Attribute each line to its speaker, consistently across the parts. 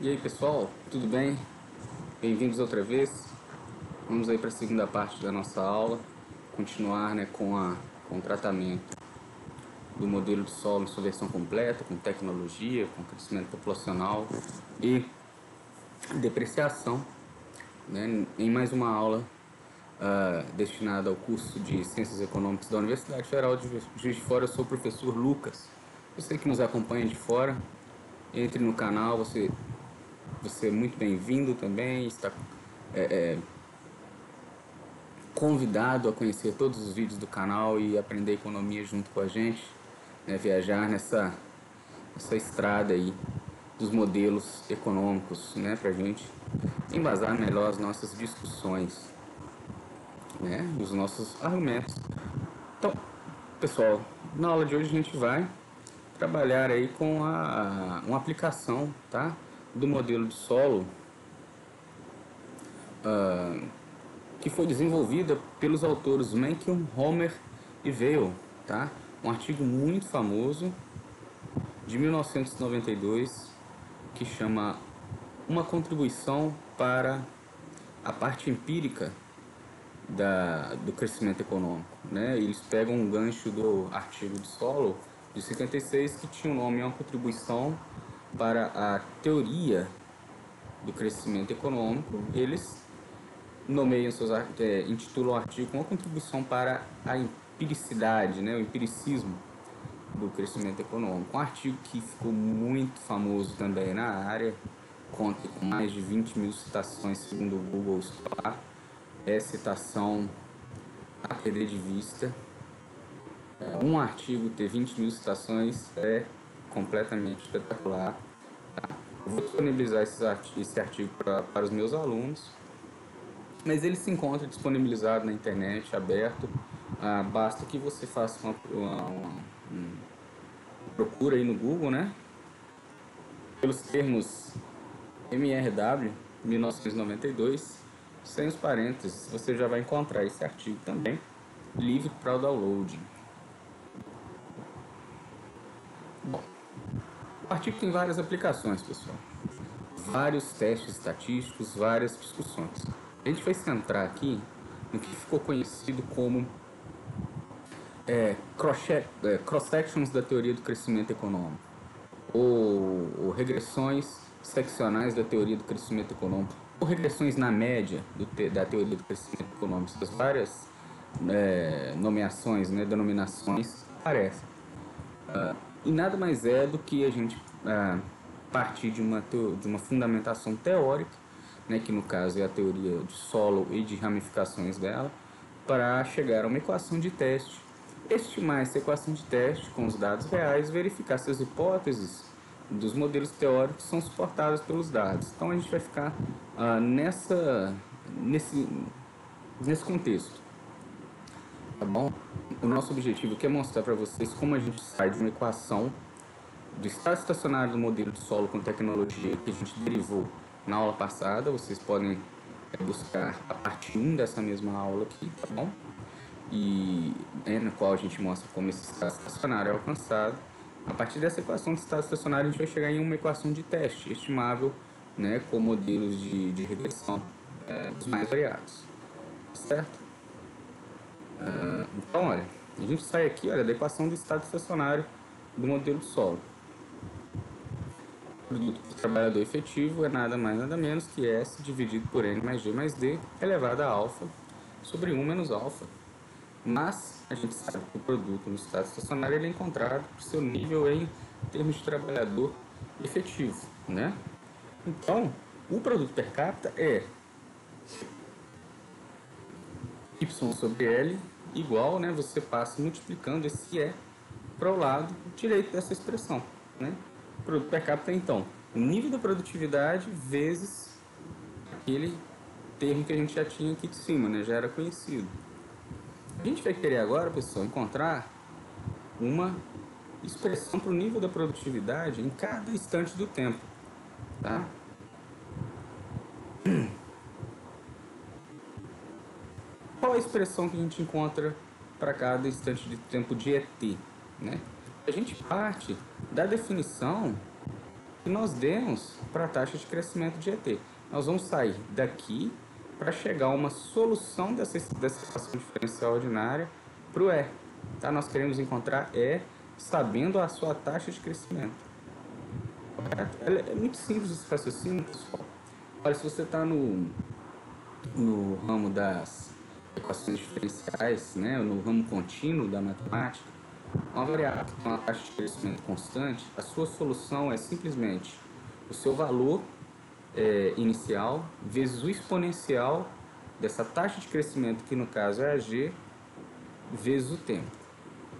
Speaker 1: E aí pessoal, tudo bem? Bem-vindos outra vez. Vamos aí para a segunda parte da nossa aula, continuar com o tratamento do modelo de solo em sua versão completa, com tecnologia, com crescimento populacional e depreciação, né, em mais uma aula destinada ao curso de Ciências Econômicas da Universidade Federal de Juiz de Fora. Eu sou o professor Lucas. Você que nos acompanha de fora, entre no canal, você é muito bem-vindo também, está convidado a conhecer todos os vídeos do canal e aprender economia junto com a gente, né? Viajar nessa estrada aí dos modelos econômicos, né? Para a gente embasar melhor as nossas discussões, né? Os nossos argumentos. Então, pessoal, na aula de hoje a gente vai trabalhar aí com uma aplicação, tá? Do modelo de solo que foi desenvolvida pelos autores Mencken, Homer e Weil, tá? Um artigo muito famoso de 1992 que chama Uma Contribuição para a Parte Empírica do Crescimento Econômico, né? Eles pegam um gancho do artigo de Solow de 56 que tinha o nome Uma Contribuição para a Teoria do Crescimento Econômico. Eles nomeiam intitulam o artigo Uma Contribuição para a Empiricidade, né, o empiricismo do crescimento econômico. Um artigo que ficou muito famoso também na área, conta com mais de 20 mil citações segundo o Google Scholar. É citação a perder de vista. Um artigo ter 20 mil citações é completamente espetacular. Tá? Eu vou disponibilizar esse artigo para os meus alunos, mas ele se encontra disponibilizado na internet, aberto. Basta que você faça uma procura aí no Google, né? Pelos termos MRW 1992, sem os parênteses, você já vai encontrar esse artigo também, livre para o download. Bom, o artigo tem várias aplicações, pessoal. Vários testes estatísticos, várias discussões. A gente vai centrar aqui no que ficou conhecido como cross-sections da teoria do crescimento econômico, ou regressões seccionais da teoria do crescimento econômico, ou regressões na média da teoria do crescimento econômico. Essas várias nomeações, né, denominações aparecem. E nada mais é do que a gente partir de uma fundamentação teórica, né, que no caso é a teoria de Solow e de ramificações dela, para chegar a uma equação de teste, estimar essa equação de teste com os dados reais, verificar se as hipóteses dos modelos teóricos são suportadas pelos dados. Então a gente vai ficar nesse contexto, tá bom? O nosso objetivo aqui é mostrar para vocês como a gente sai de uma equação do estado estacionário do modelo de solo com tecnologia que a gente derivou na aula passada. Vocês podem buscar a parte 1 dessa mesma aula aqui, tá bom? E na qual a gente mostra como esse estado estacionário é alcançado. A partir dessa equação de estado estacionário a gente vai chegar em uma equação de teste estimável, né, com modelos de regressão dos mais variados, certo? Então, olha, a gente sai aqui, olha, da equação do estado estacionário do modelo de solo. O produto do trabalhador efetivo é nada mais nada menos que S dividido por N mais G mais D elevado a alfa sobre 1 menos alfa. Mas a gente sabe que o produto no estado estacionário ele é encontrado por seu nível em termos de trabalhador efetivo, né? Então, o produto per capita é Y sobre L igual, né? Você passa multiplicando esse E para o lado direito dessa expressão, né? O produto per capita é, então, o nível da produtividade vezes aquele termo que a gente já tinha aqui de cima, né? Já era conhecido. A gente vai querer agora, pessoal, encontrar uma expressão para o nível da produtividade em cada instante do tempo, tá? Qual a expressão que a gente encontra para cada instante de tempo de ET, né? A gente parte da definição que nós demos para a taxa de crescimento de ET. Nós vamos sair daqui para chegar a uma solução dessa equação diferencial ordinária para o E. Tá? Nós queremos encontrar E sabendo a sua taxa de crescimento. É muito simples esse raciocínio, pessoal. Olha, se você está no ramo das equações diferenciais, né, no ramo contínuo da matemática, uma variável que tem uma taxa de crescimento constante, a sua solução é simplesmente o seu valor inicial vezes o exponencial dessa taxa de crescimento, que no caso é a g, vezes o tempo.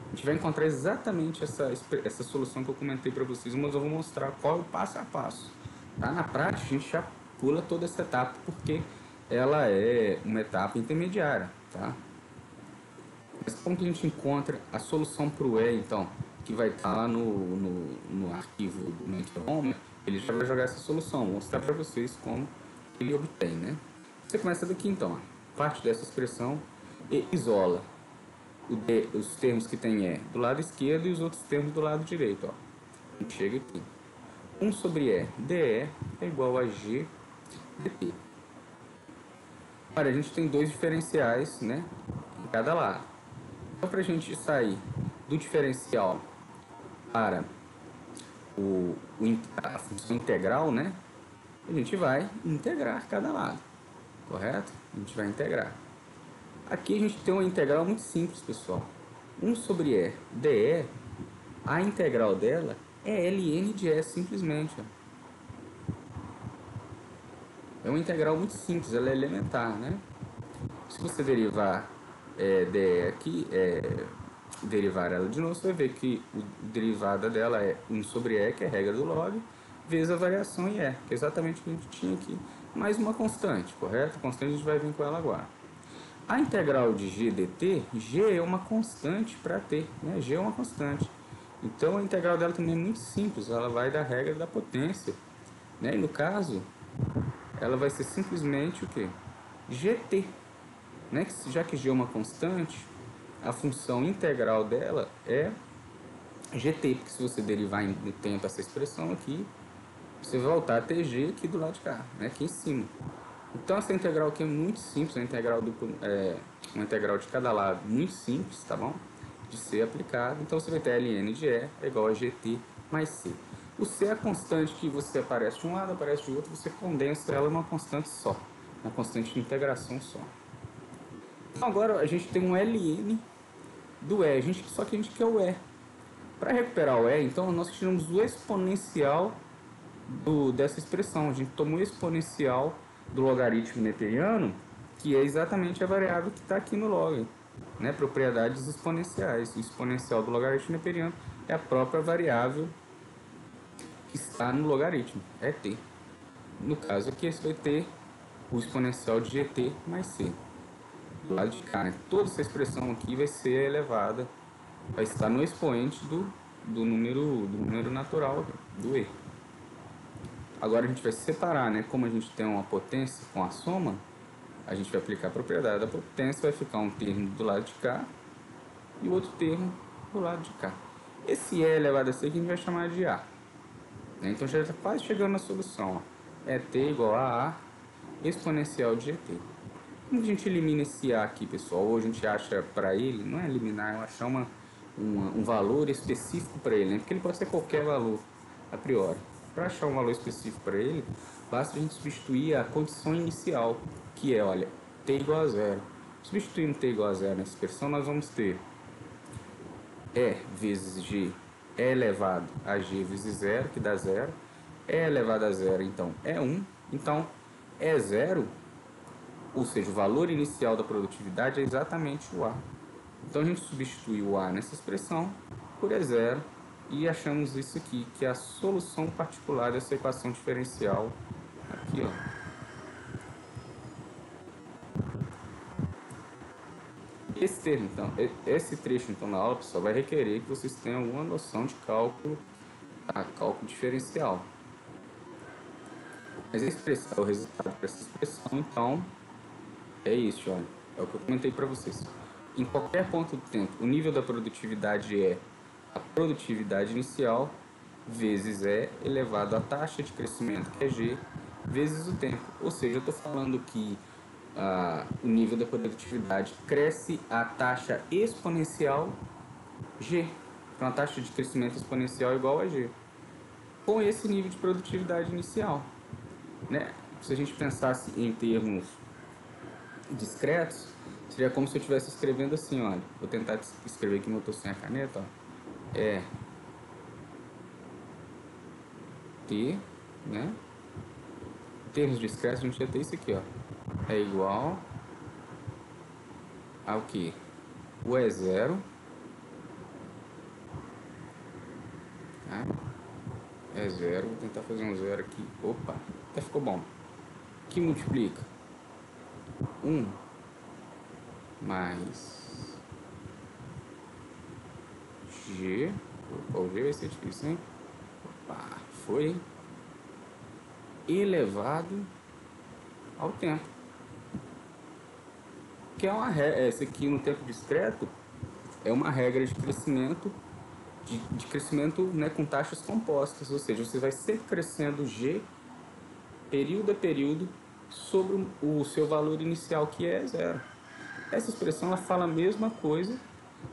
Speaker 1: A gente vai encontrar exatamente essa solução que eu comentei para vocês, mas eu vou mostrar qual é o passo a passo. Tá? Na prática, a gente já pula toda essa etapa, porque ela é uma etapa intermediária. Tá? Mas como que a gente encontra a solução para o E, então, que vai estar lá no arquivo do Mentor, ele já vai jogar essa solução, vou mostrar para vocês como ele obtém, né? Você começa daqui, então, ó, parte dessa expressão e isola os termos que tem E do lado esquerdo e os outros termos do lado direito, ó. A gente chega aqui. 1 sobre E dE é igual a G dt. Agora, a gente tem dois diferenciais, né, em cada lado. Então, para a gente sair do diferencial para a função integral, né, a gente vai integrar cada lado, correto? A gente vai integrar. Aqui a gente tem uma integral muito simples, pessoal. 1 sobre E dE, a integral dela é ln de E, simplesmente. Ó. É uma integral muito simples, ela é elementar, né? Se você derivar dE aqui, derivar ela de novo, você vai ver que a derivada dela é 1 sobre E, que é a regra do log, vezes a variação em E, que é exatamente o que a gente tinha aqui. Mais uma constante, correto? A constante a gente vai vir com ela agora. A integral de g dt, g é uma constante para t, né? G é uma constante. Então a integral dela também é muito simples, ela vai da regra da potência, né? E no caso, ela vai ser simplesmente o que? gt, né? Já que g é uma constante, a função integral dela é gt, porque se você derivar no tempo essa expressão aqui, você vai voltar a ter g aqui do lado de cá, né? Aqui em cima. Então essa integral aqui é muito simples, uma integral de cada lado muito simples, tá bom? De ser aplicada. Então você vai ter ln de E é igual a gt mais c. O c é a constante que você aparece de um lado, aparece de outro, você condensa ela em uma constante só, uma constante de integração só. Então agora a gente tem um ln do E, só que a gente quer o E. Para recuperar o E, então nós tiramos o exponencial dessa expressão, a gente tomou o exponencial do logaritmo neperiano, que é exatamente a variável que está aqui no log, né? Propriedades exponenciais. O exponencial do logaritmo neperiano é a própria variável que está no logaritmo, é t. No caso aqui, você vai ter o exponencial de gt mais c. Do lado de cá, né? Toda essa expressão aqui vai ser elevada, vai estar no expoente do número natural, do e. Agora a gente vai separar, né? Como a gente tem uma potência com a soma, a gente vai aplicar a propriedade da potência, vai ficar um termo do lado de cá e o outro termo do lado de cá. Esse E elevado a C que a gente vai chamar de A. Então já está quase chegando na solução. Ó. É T igual a exponencial de GT. Como a gente elimina esse A aqui, pessoal? Ou a gente acha para ele, não é eliminar, é achar um valor específico para ele, né? Porque ele pode ser qualquer valor a priori. Para achar um valor específico para ele, basta a gente substituir a condição inicial, que é, olha, t igual a zero. Substituindo t igual a zero nessa expressão, nós vamos ter E vezes G E elevado a G vezes zero, que dá zero. E elevado a zero, então, é 1. Então, E zero, ou seja, o valor inicial da produtividade é exatamente o A. Então, a gente substitui o A nessa expressão por E zero. E achamos isso aqui, que é a solução particular dessa equação diferencial. Aqui, ó. Esse termo, então, esse trecho, então, na aula, pessoal, vai requerer que vocês tenham alguma noção de cálculo, tá? Cálculo diferencial. Mas a expressão, o resultado dessa expressão, então, é isso, olha. É o que eu comentei para vocês. Em qualquer ponto do tempo, o nível da produtividade é a produtividade inicial vezes E elevado à taxa de crescimento, que é G, vezes o tempo. Ou seja, eu estou falando que o nível da produtividade cresce a taxa exponencial G. Então, a taxa de crescimento exponencial é igual a G. Com esse nível de produtividade inicial, né? Se a gente pensasse em termos discretos, seria como se eu estivesse escrevendo assim, olha. Vou tentar escrever aqui, mas eu estou sem a caneta, ó. É T, né? Em termos discretos, a gente ia ter isso aqui, ó. É igual ao que? O E0, tá? E0, vou tentar fazer um zero aqui. Opa, até ficou bom. Que multiplica 1 mais G. Opa, o G vai ser difícil, hein? Opa, foi elevado ao tempo. Que é uma regra, esse aqui no tempo discreto é uma regra de crescimento, de crescimento, né, com taxas compostas, ou seja, você vai sempre crescendo G período a período sobre o seu valor inicial, que é zero. Essa expressão ela fala a mesma coisa,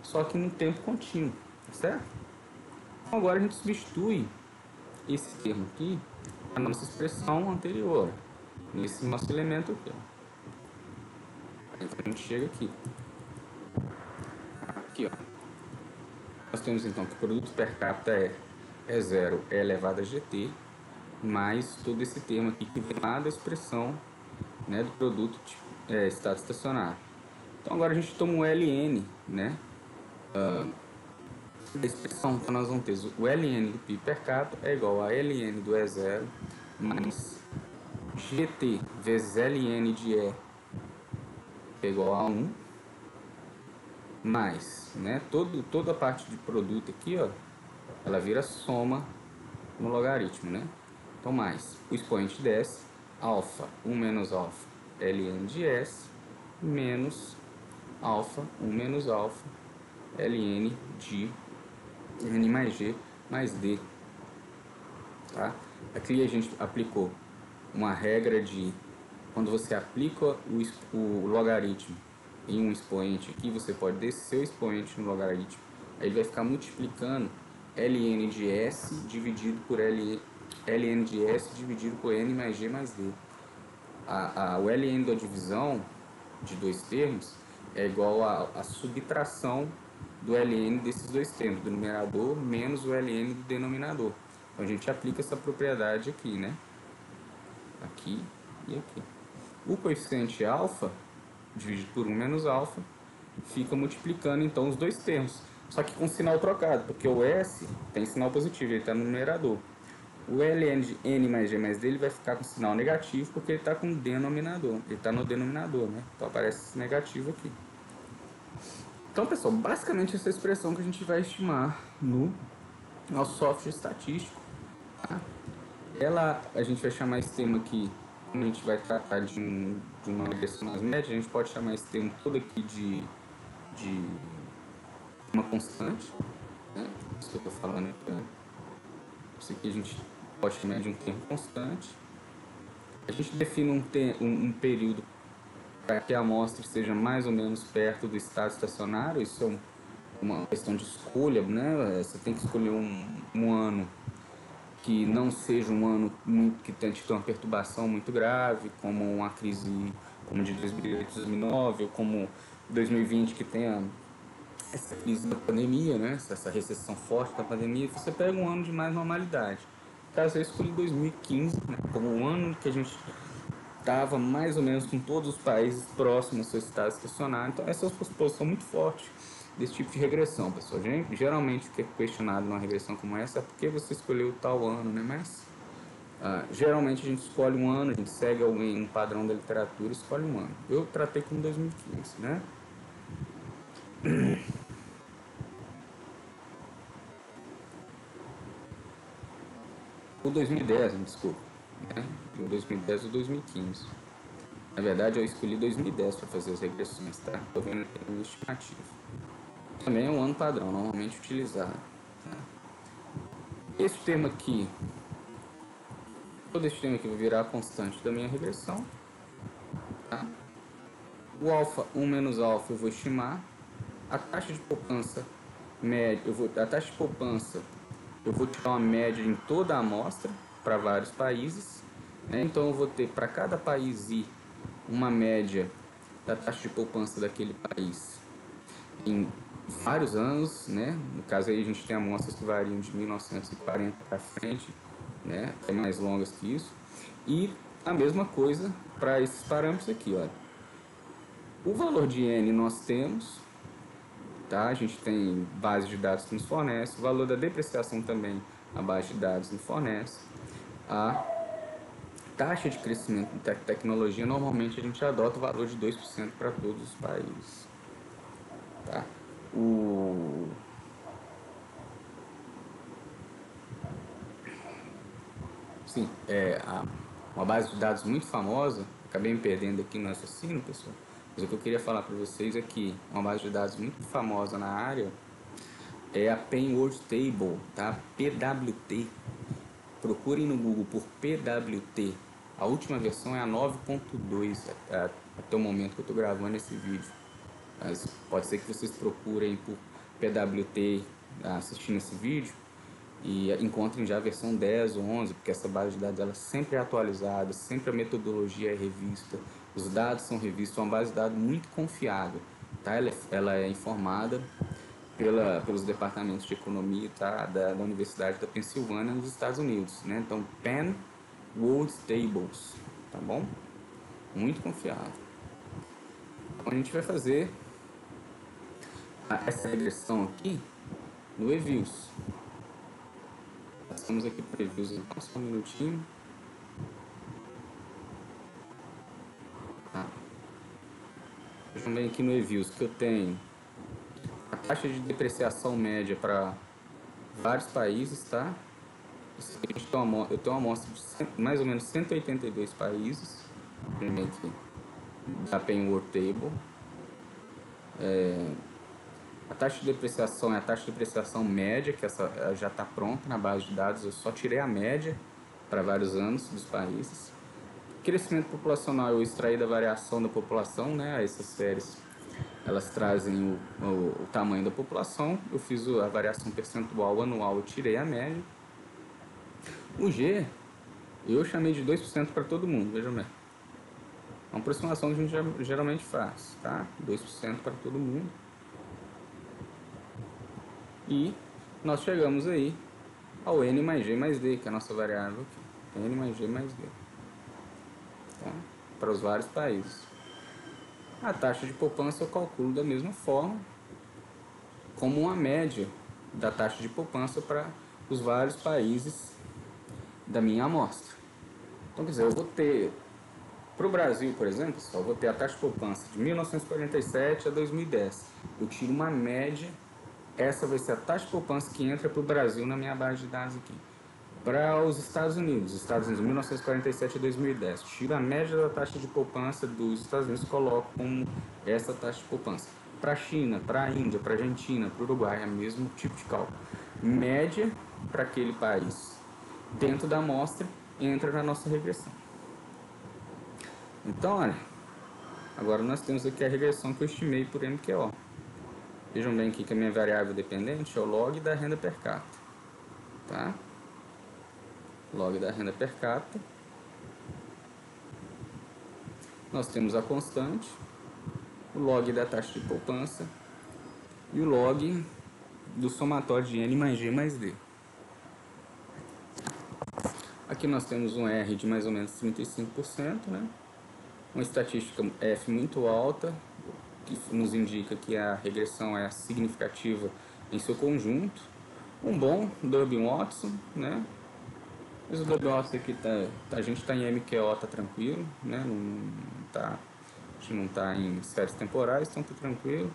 Speaker 1: só que no tempo contínuo, certo? Então agora a gente substitui esse termo aqui na nossa expressão anterior, nesse nosso elemento aqui. Então a gente chega aqui. Aqui, ó. Nós temos então que o produto per capita é zero, é elevado a GT, mais todo esse termo aqui que vem lá da expressão, né, do produto estado estacionário. Então agora a gente toma o LN, né, da expressão, então nós vamos ter o LN do PIB per capita é igual a LN do E0 mais GT vezes LN de E é igual a 1 mais, né, toda a parte de produto aqui, ó, ela vira soma no logaritmo, né? Então mais o expoente desce, alfa 1 menos alfa ln de S menos alfa 1 menos alfa ln de N mais G mais D, tá? Aqui a gente aplicou uma regra de quando você aplica o logaritmo em um expoente aqui, você pode descer o expoente no logaritmo, aí ele vai ficar multiplicando ln de S dividido por ln de S dividido por N mais G mais D. O ln da divisão de dois termos é igual a subtração do ln desses dois termos, do numerador menos o ln do denominador. Então a gente aplica essa propriedade aqui, né? Aqui e aqui. O coeficiente alfa, dividido por 1 menos alfa, fica multiplicando então os dois termos, só que com sinal trocado, porque o S tem sinal positivo, ele está no numerador. O ln de N mais G mais D ele vai ficar com sinal negativo, porque ele está com denominador, ele está no denominador, né? Então aparece esse negativo aqui. Então, pessoal, basicamente essa expressão que a gente vai estimar no nosso software estatístico, tá? A gente vai chamar esse termo aqui, quando a gente vai tratar de uma regressão nas médias, a gente pode chamar esse termo todo aqui de uma constante, né? Isso que eu estou falando aqui, né? Isso aqui a gente pode chamar de um termo constante. A gente define um período para que a amostra esteja mais ou menos perto do estado estacionário. Isso é uma questão de escolha, né? Você tem que escolher um ano que não seja um ano que tenha tido uma perturbação muito grave, como uma crise como de 2008, 2009, ou como 2020, que tenha essa crise da pandemia, né? Essa recessão forte da pandemia. Você pega um ano de mais normalidade. No caso, eu escolhi 2015, né, como um ano que a gente estava mais ou menos com todos os países próximos ao seu estado estacionário. Então, essa é uma suposição muito forte desse tipo de regressão, pessoal. Geralmente, o que é questionado numa regressão como essa é porque você escolheu tal ano, né? Mas, geralmente, a gente escolhe um ano, a gente segue um padrão da literatura e escolhe um ano. Eu tratei como 2015, né? O 2010, desculpa, né? O 2010 ou 2015. Na verdade, eu escolhi 2010 para fazer as regressões, tá? Estou vendo aqui no estimativo. Também é um ano padrão, normalmente utilizado. Tá? Esse termo aqui, todo esse termo aqui vai virar a constante da minha regressão. Tá? O alfa 1 menos alfa eu vou estimar. A taxa de poupança média, a taxa de poupança eu vou tirar uma média em toda a amostra para vários países, né? Então eu vou ter para cada país I uma média da taxa de poupança daquele país em vários anos, né? No caso aí a gente tem amostras que variam de 1940 para frente, né? Até mais longas que isso. E a mesma coisa para esses parâmetros aqui, olha. O valor de N nós temos, tá? A gente tem base de dados que nos fornece, o valor da depreciação também a base de dados nos fornece. A taxa de crescimento da tecnologia, normalmente a gente adota o valor de 2% para todos os países. Tá? Sim, uma base de dados muito famosa, acabei me perdendo aqui no raciocínio, pessoal, mas o que eu queria falar para vocês é que uma base de dados muito famosa na área é a Penworld Table, tá? PWT. Procurem no Google por PWT. A última versão é a 9.2, até o momento que eu estou gravando esse vídeo. Mas pode ser que vocês procurem por PWT assistindo esse vídeo e encontrem já a versão 10 ou 11, porque essa base de dados ela sempre é atualizada, sempre a metodologia é revista, os dados são revistos, é uma base de dados muito confiável. Tá? Ela é informada pelos departamentos de economia, tá? da Universidade da Pensilvânia nos Estados Unidos, né? Então Penn World Tables, tá bom? Muito confiável. Então a gente vai fazer essa regressão aqui no eViews. Passamos aqui para eViews, então só um minutinho. Tá. Vejam bem aqui no eViews que eu tenho a taxa de depreciação média para vários países, tá? Eu tenho uma amostra de mais ou menos 182 países, aqui, da Penworld Table. A taxa de depreciação é a taxa de depreciação média, que essa já está pronta na base de dados, eu só tirei a média para vários anos dos países. Crescimento populacional eu extraí da variação da população, né? Essas séries elas trazem o tamanho da população, eu fiz a variação percentual anual, eu tirei a média. O G eu chamei de 2% para todo mundo, vejam bem. É uma aproximação que a gente geralmente faz, tá? 2% para todo mundo. E nós chegamos aí ao N mais G mais D, que é a nossa variável aqui. N mais G mais D. Tá? Para os vários países. A taxa de poupança eu calculo da mesma forma, como uma média da taxa de poupança para os vários países da minha amostra. Então, quer dizer, eu vou ter, para o Brasil, por exemplo, pessoal, eu vou ter a taxa de poupança de 1947 a 2010. Eu tiro uma média, essa vai ser a taxa de poupança que entra para o Brasil na minha base de dados aqui. Para os Estados Unidos, 1947 a 2010, tiro a média da taxa de poupança dos Estados Unidos e coloco como essa taxa de poupança. Para a China, para a Índia, para a Argentina, para o Uruguai, é o mesmo tipo de cálculo. Média para aquele país. Dentro da amostra, entra na nossa regressão. Então, olha, agora nós temos aqui a regressão que eu estimei por MQO. Vejam bem aqui que a minha variável dependente é o log da renda per capita. Tá? Log da renda per capita. Nós temos a constante, o log da taxa de poupança e o log do somatório de N mais G mais D. Aqui nós temos um R de mais ou menos 35%, né? Uma estatística F muito alta, que nos indica que a regressão é significativa em seu conjunto. Um bom Durbin-Watson, né? Mas o Durbin-Watson aqui a gente está em MQO, tá tranquilo, né? A gente não está em séries temporais, então tá tranquilo.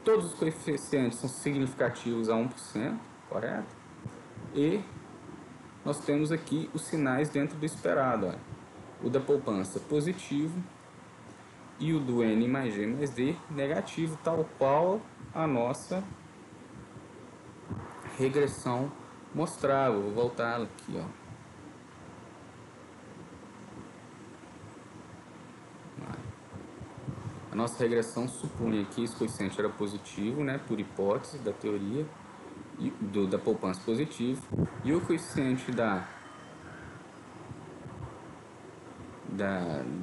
Speaker 1: Todos os coeficientes são significativos a 1%, correto? E nós temos aqui os sinais dentro do esperado, olha. O da poupança positivo e o do N mais G mais D negativo, tal qual a nossa regressão mostrava. Vou voltar aqui, ó. A nossa regressão supunha que esse coeficiente era positivo, né, por hipótese da teoria da poupança positivo, e o coeficiente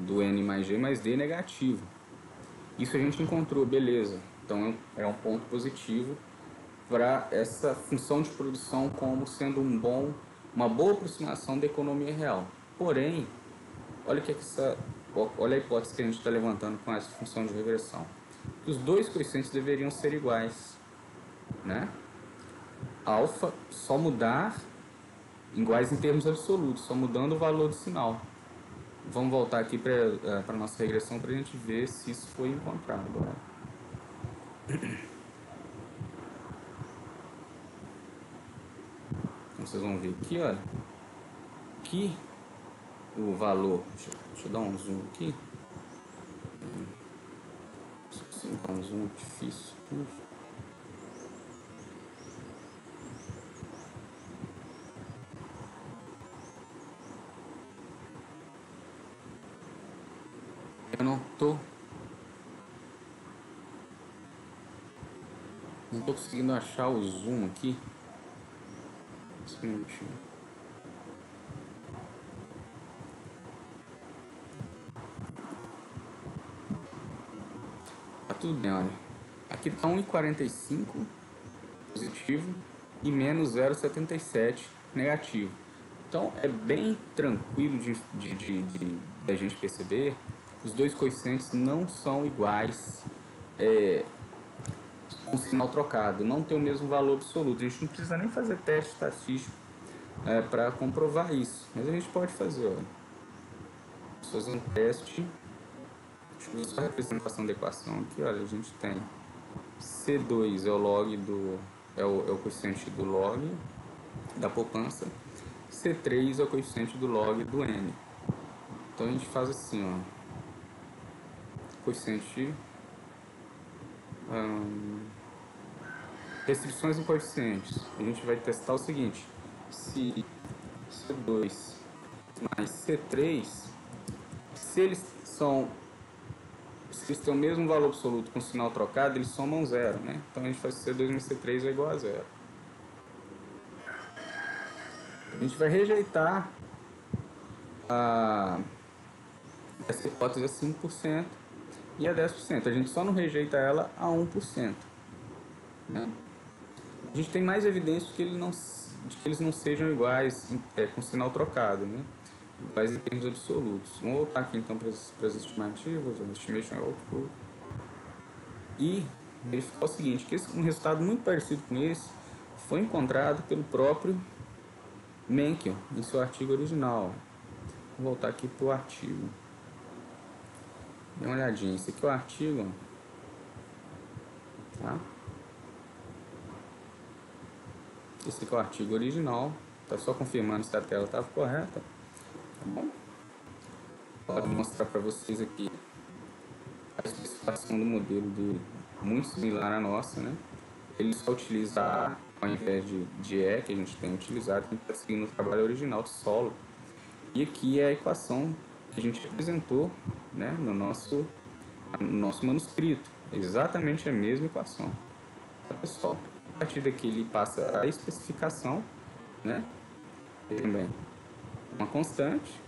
Speaker 1: do N mais G mais D negativo. Isso a gente encontrou, beleza. Então é um ponto positivo para essa função de produção como sendo uma boa aproximação da economia real. Porém, olha a hipótese que a gente está levantando com essa função de regressão. Os dois coeficientes deveriam ser iguais, né? Alfa só mudar iguais em termos absolutos, só mudando o valor do sinal. Vamos voltar aqui para a nossa regressão para a gente ver se isso foi encontrado agora. Então vocês vão ver aqui, olha, que o valor, deixa eu dar um zoom aqui. Sim, dar um zoom difícil. Eu não tô conseguindo achar o zoom aqui. Só um minutinho. Tá tudo bem, olha. Aqui tá 1,45 positivo e menos 0,77 negativo. Então é bem tranquilo de a gente perceber. Os dois coeficientes não são iguais com sinal trocado, não tem o mesmo valor absoluto. A gente não precisa nem fazer teste estatístico para comprovar isso, mas a gente pode fazer. Olha. Vamos fazer um teste. Deixa eu ver só a representação da equação aqui. Olha, a gente tem C2 é o log é o coeficiente do log da poupança, C3 é o coeficiente do log do N. Então a gente faz assim, ó, coeficiente, restrições em coeficientes. A gente vai testar o seguinte: se C2 mais C3, se eles têm o mesmo valor absoluto com sinal trocado, eles somam zero, né? Então a gente faz C2 mais C3 é igual a zero. A gente vai rejeitar essa hipótese a 5% e a 10%. A gente só não rejeita ela a 1%. Né? A gente tem mais evidência de que eles não sejam iguais com sinal trocado, né? Iguais em termos absolutos. Vamos voltar aqui então para as estimativas, o estimation output, e verificar o seguinte, que um resultado muito parecido com esse foi encontrado pelo próprio Mencken em seu artigo original. Vou voltar aqui para o artigo. Dê uma olhadinha. Esse aqui é o artigo. Tá? Esse aqui é o artigo original. Tá só confirmando se a tela estava correta. Tá bom? Vou mostrar para vocês aqui a especificação do modelo dele, muito similar à nossa, né? Ele só utiliza A ao invés de E, que a gente tem utilizado, que a gente está seguindo o trabalho original de solo. E aqui é a equação que a gente apresentou, né, no nosso manuscrito. É exatamente a mesma equação. Tá, pessoal? A partir daqui ele passa a especificação, né? E também uma constante,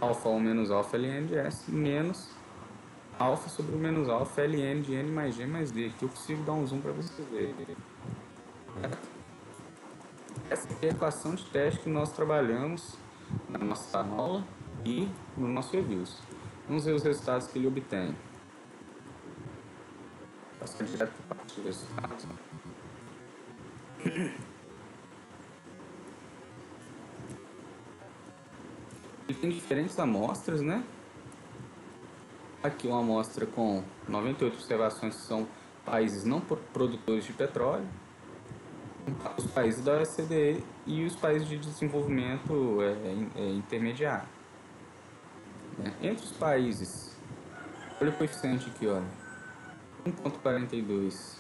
Speaker 1: alfa 1 menos alfa ln de S, menos alfa sobre o menos alfa ln de N mais G mais D. Aqui eu consigo dar um zoom para vocês verem. Essa é a equação de teste que nós trabalhamos na nossa aula e no nosso reviews. Vamos ver os resultados que ele obtém. Passar direto para a parte dos resultados. Ele tem diferentes amostras, né? Aqui uma amostra com 98 observações que são países não produtores de petróleo, os países da OECD e os países de desenvolvimento intermediário. Entre os países, olha o coeficiente aqui, olha, 1,42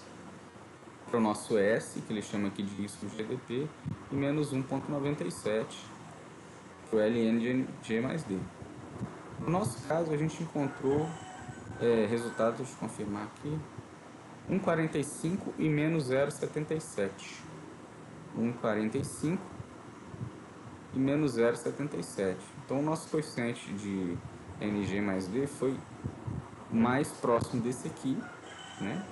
Speaker 1: para o nosso S, que ele chama aqui de risco do GDP, e menos 1,97 para o LNG mais D. No nosso caso, a gente encontrou resultados, deixa eu confirmar aqui, 1,45 e menos 0,77. 1,45 e menos 0,77. Então, o nosso coeficiente de NG mais D foi mais próximo desse aqui, né?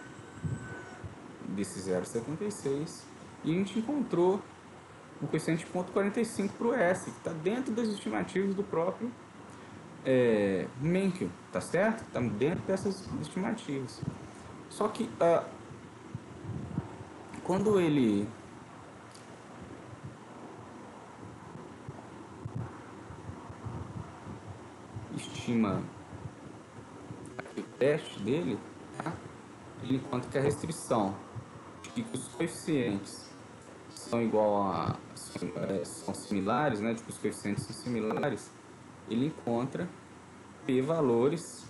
Speaker 1: Desse 0,76. E a gente encontrou o coeficiente de 0,45 para o S, que está dentro das estimativas do próprio Mencken, tá certo? Está dentro dessas estimativas. Só que quando ele estima o teste dele, tá? Ele encontra que a restrição de que os coeficientes são são similares, né? De que os coeficientes são similares, ele encontra P valores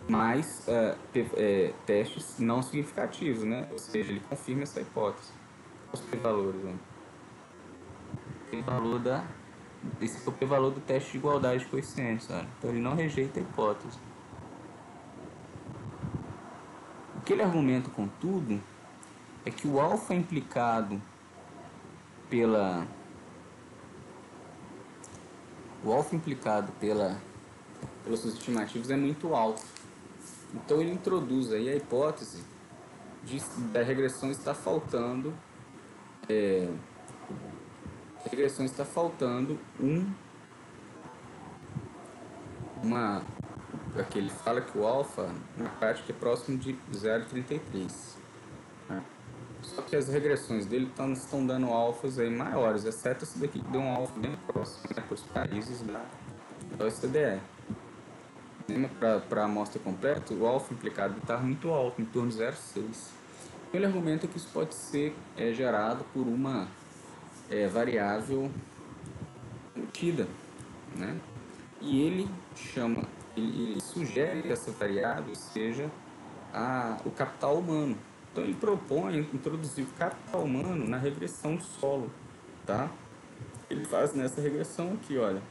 Speaker 1: mais testes não significativos, né? Ou seja, ele confirma essa hipótese. Os P valores, né? Esse é o P valor do teste de igualdade de coeficientes, olha. Então ele não rejeita a hipótese. O que ele argumenta, contudo, é que o alfa implicado pelas estimativas é muito alto. Então ele introduz aí a hipótese da regressão está faltando aqui ele fala que o alfa na prática é próximo de 0,33, né? Só que as regressões dele estão dando alfas aí maiores, exceto esse daqui que deu um alfa bem próximo, né, para os países da OCDE. Para a amostra completa, o alfa implicado está muito alto, em torno de 0,6. Ele argumenta que isso pode ser gerado por uma variável contida, né? E ele sugere que essa variável seja o capital humano. Então ele propõe introduzir o capital humano na regressão do solo, tá? Ele faz nessa regressão aqui, olha,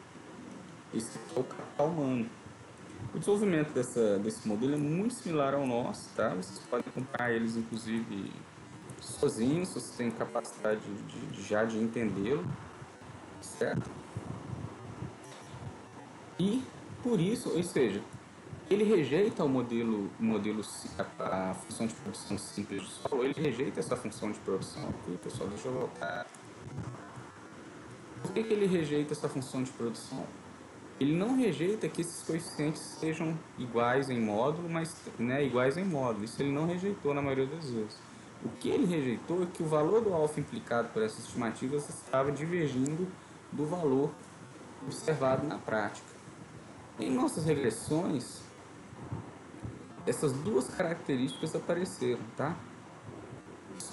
Speaker 1: esse é o capital humano. O desenvolvimento desse modelo é muito similar ao nosso, tá? Vocês podem comprar eles, inclusive, sozinhos, se você tem capacidade de entendê-lo, certo? E por isso, ou seja, ele rejeita a função de produção simples do solo, ele rejeita essa função de produção. Aqui, pessoal, deixa eu voltar. Por que ele rejeita essa função de produção? Ele não rejeita que esses coeficientes sejam iguais em módulo, mas iguais em módulo. Isso ele não rejeitou na maioria das vezes. O que ele rejeitou é que o valor do alfa implicado por essas estimativas estava divergindo do valor observado na prática. Em nossas regressões, essas duas características apareceram, tá?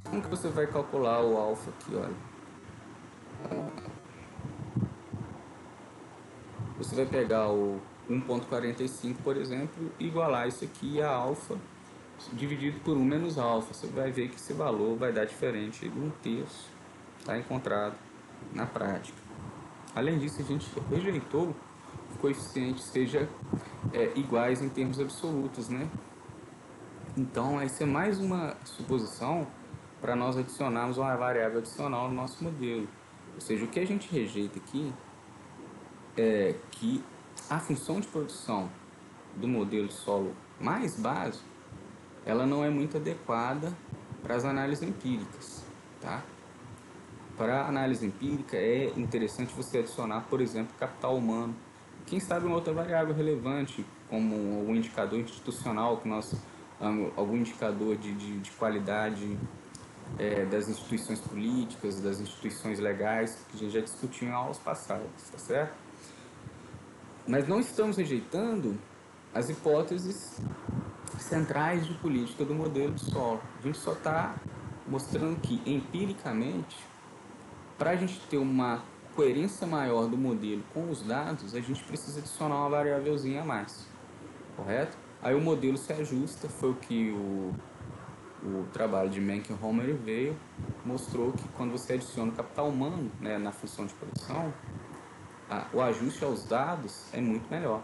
Speaker 1: Como que você vai calcular o alfa aqui, olha? Você vai pegar o 1,45, por exemplo, e igualar isso aqui a alfa dividido por 1 menos alfa. Você vai ver que esse valor vai dar diferente de 1/3, tá? Encontrado na prática. Além disso, a gente rejeitou que os coeficientes sejam iguais em termos absolutos, né? Então, essa é mais uma suposição para nós adicionarmos uma variável adicional no nosso modelo. Ou seja, o que a gente rejeita aqui é que a função de produção do modelo de solo mais básico, ela não é muito adequada para as análises empíricas, tá? Para a análise empírica é interessante você adicionar, por exemplo, capital humano. Quem sabe uma outra variável relevante, como o indicador institucional, que algum indicador de qualidade das instituições políticas, das instituições legais, que a gente já discutiu em aulas passadas, tá certo? Mas não estamos rejeitando as hipóteses centrais de política do modelo de solo. A gente só está mostrando que, empiricamente, para a gente ter uma coerência maior do modelo com os dados, a gente precisa adicionar uma variávelzinha a mais, correto? Aí o modelo se ajusta, foi o que o trabalho de Mencken, Homer e Weil mostrou, que quando você adiciona o capital humano, né, na função de produção, o ajuste aos dados é muito melhor,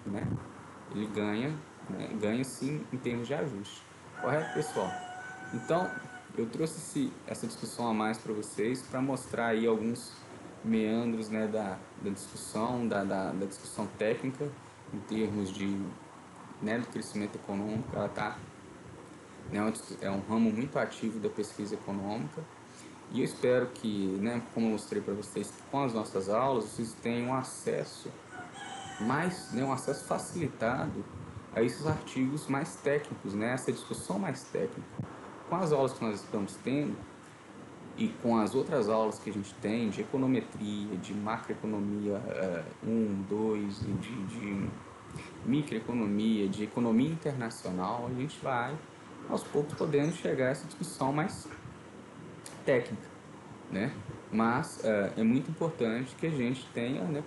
Speaker 1: né? Ele ganha, né, ganha sim em termos de ajuste. Correto, pessoal? Então, eu trouxe essa discussão a mais para vocês, para mostrar aí alguns meandros, né, da discussão, da discussão técnica, em termos de, né, do crescimento econômico. Ela tá, né, é um ramo muito ativo da pesquisa econômica. E eu espero que, né, como eu mostrei para vocês, que com as nossas aulas vocês tenham acesso um acesso facilitado a esses artigos mais técnicos, né, essa discussão mais técnica. Com as aulas que nós estamos tendo e com as outras aulas que a gente tem de econometria, de macroeconomia 1, 2, de microeconomia, de economia internacional, a gente vai aos poucos podendo chegar a essa discussão mais técnica, né? Mas é muito importante que a gente tenha, né,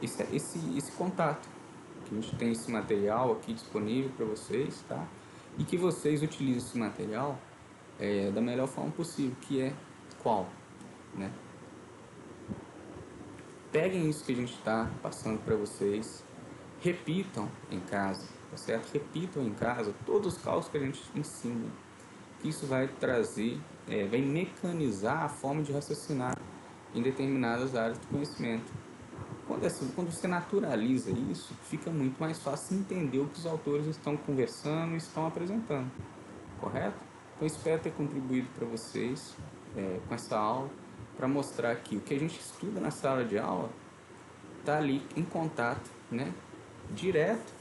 Speaker 1: esse contato, que a gente tem esse material aqui disponível para vocês, tá? E que vocês utilizem esse material da melhor forma possível, que é qual, né? Peguem isso que a gente está passando para vocês, repitam em casa, tá certo? Repitam em casa todos os cálculos que a gente ensina. Isso vai trazer, vai mecanizar a forma de raciocinar em determinadas áreas do conhecimento. Quando você naturaliza isso, fica muito mais fácil entender o que os autores estão conversando e estão apresentando, correto? Então, espero ter contribuído para vocês com essa aula, para mostrar que o que a gente estuda na sala de aula está ali em contato, né, direto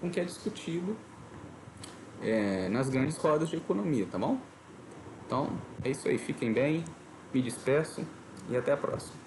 Speaker 1: com o que é discutido nas grandes rodas de economia, tá bom? Então, é isso aí. Fiquem bem, me despeço e até a próxima.